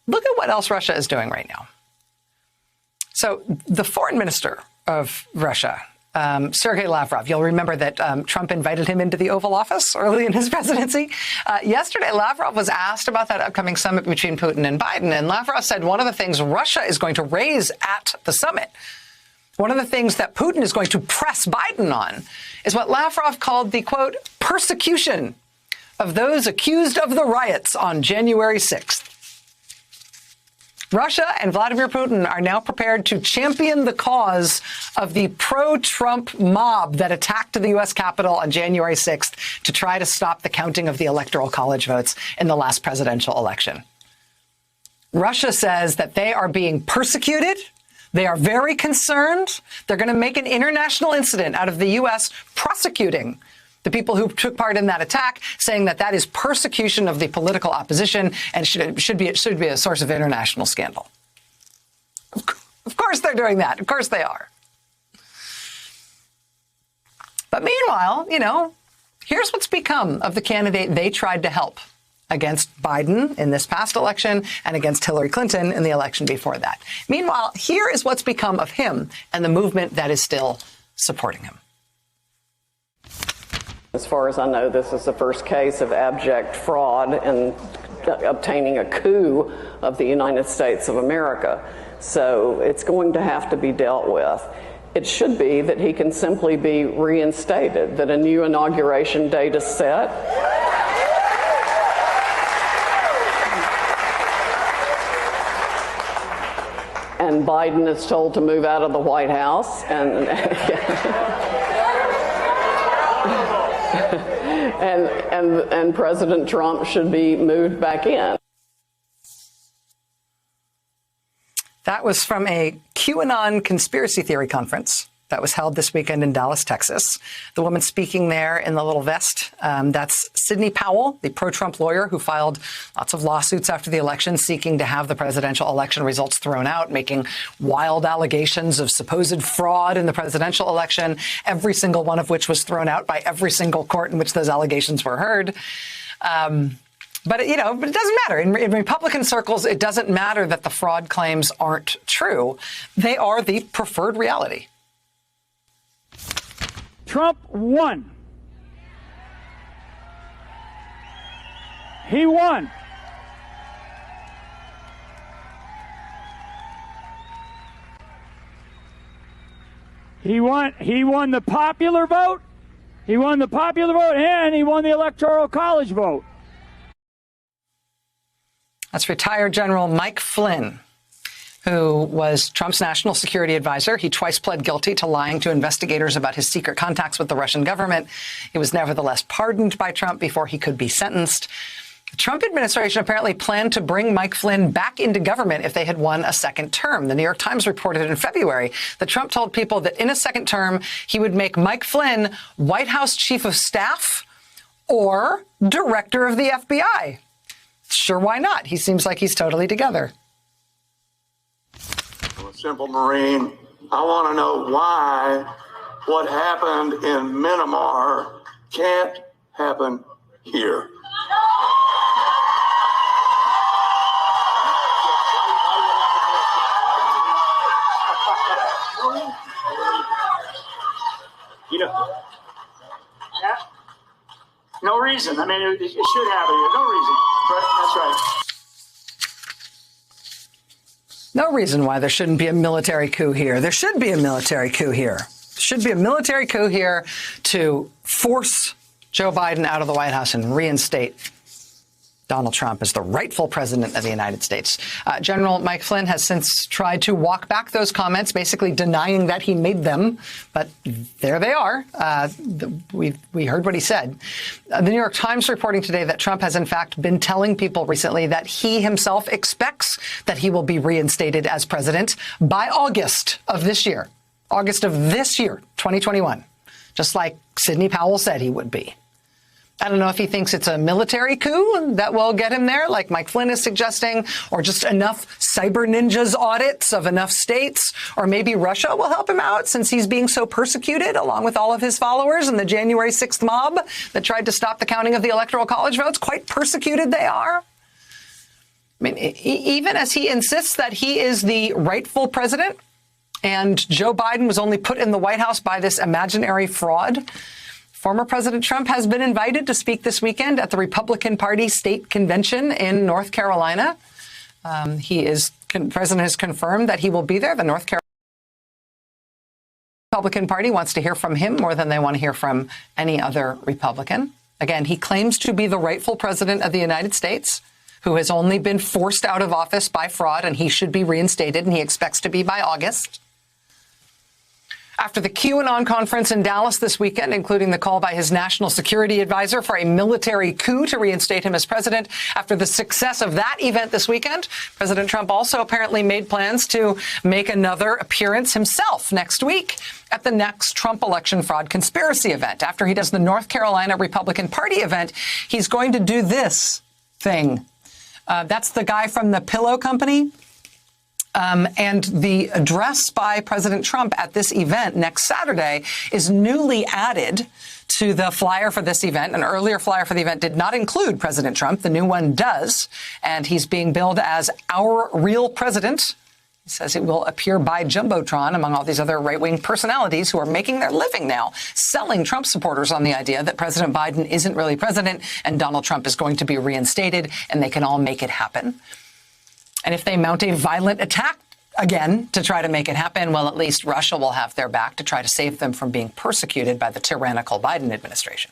look at what else Russia is doing right now. So the foreign minister of Russia, Sergei Lavrov, you'll remember that Trump invited him into the Oval Office early in his presidency. Yesterday, Lavrov was asked about that upcoming summit between Putin and Biden, and Lavrov said one of the things Russia is going to raise at the summit, one of the things that Putin is going to press Biden on, is what Lavrov called the, quote, persecution of those accused of the riots on January 6th. Russia and Vladimir Putin are now prepared to champion the cause of the pro-Trump mob that attacked the U.S. Capitol on January 6th to try to stop the counting of the Electoral College votes in the last presidential election. Russia says that they are being persecuted. They are very concerned. They're going to make an international incident out of the U.S. prosecuting the people who took part in that attack, saying that that is persecution of the political opposition and should be a source of international scandal. Of course they're doing that. Of course they are. But meanwhile, here's what's become of the candidate they tried to help against Biden in this past election and against Hillary Clinton in the election before that. Meanwhile, here is what's become of him and the movement that is still supporting him. As far as I know, this is the first case of abject fraud and obtaining a coup of the United States of America. So it's going to have to be dealt with. It should be that he can simply be reinstated, that a new inauguration date is set. And Biden is told to move out of the White House and and President Trump should be moved back in. That was from a QAnon conspiracy theory conference that was held this weekend in Dallas, Texas. The woman speaking there in the little vest, that's Sidney Powell, the pro-Trump lawyer who filed lots of lawsuits after the election seeking to have the presidential election results thrown out, making wild allegations of supposed fraud in the presidential election, every single one of which was thrown out by every single court in which those allegations were heard. But it doesn't matter. In Republican circles, it doesn't matter that the fraud claims aren't true. They are the preferred reality. Trump won. He won. He won the popular vote. He won the popular vote and he won the Electoral College vote. That's retired General Mike Flynn, who was Trump's national security advisor. He twice pled guilty to lying to investigators about his secret contacts with the Russian government. He was nevertheless pardoned by Trump before he could be sentenced. The Trump administration apparently planned to bring Mike Flynn back into government if they had won a second term. The New York Times reported in February that Trump told people that in a second term, he would make Mike Flynn White House chief of staff or director of the FBI. Sure, why not? He seems like he's totally together. I'm a simple Marine. I want to know why what happened in Myanmar can't happen here. No reason. I mean, it should happen here. No reason. That's right. No reason why there shouldn't be a military coup here. There should be a military coup here. There should be a military coup here to force Joe Biden out of the White House and reinstate Donald Trump as the rightful president of the United States. General Mike Flynn has since tried to walk back those comments, basically denying that he made them. But there they are. We heard what he said. The New York Times reporting today that Trump has, in fact, been telling people recently that he himself expects that he will be reinstated as president by August of this year. August of this year, 2021, just like Sidney Powell said he would be. I don't know if he thinks it's a military coup that will get him there, like Mike Flynn is suggesting, or just enough cyber ninjas audits of enough states, or maybe Russia will help him out since he's being so persecuted, along with all of his followers and the January 6th mob that tried to stop the counting of the Electoral College votes. Quite persecuted they are. mean, even as he insists that he is the rightful president and Joe Biden was only put in the White House by this imaginary fraud, former President Trump has been invited to speak this weekend at the Republican Party state convention in North Carolina. The president has confirmed that he will be there. The North Carolina Republican Party wants to hear from him more than they want to hear from any other Republican. Again, he claims to be the rightful president of the United States, who has only been forced out of office by fraud, and he should be reinstated, and he expects to be by August. After the QAnon conference in Dallas this weekend, including the call by his national security advisor for a military coup to reinstate him as president, after the success of that event this weekend, President Trump also apparently made plans to make another appearance himself next week at the next Trump election fraud conspiracy event. After he does the North Carolina Republican Party event, he's going to do this thing. That's the guy from the pillow company. And the address by President Trump at this event next Saturday is newly added to the flyer for this event. An earlier flyer for the event did not include President Trump. The new one does. And he's being billed as our real president. He says it will appear by Jumbotron among all these other right-wing personalities who are making their living now selling Trump supporters on the idea that President Biden isn't really president and Donald Trump is going to be reinstated and they can all make it happen. And if they mount a violent attack again to try to make it happen, well, at least Russia will have their back to try to save them from being persecuted by the tyrannical Biden administration.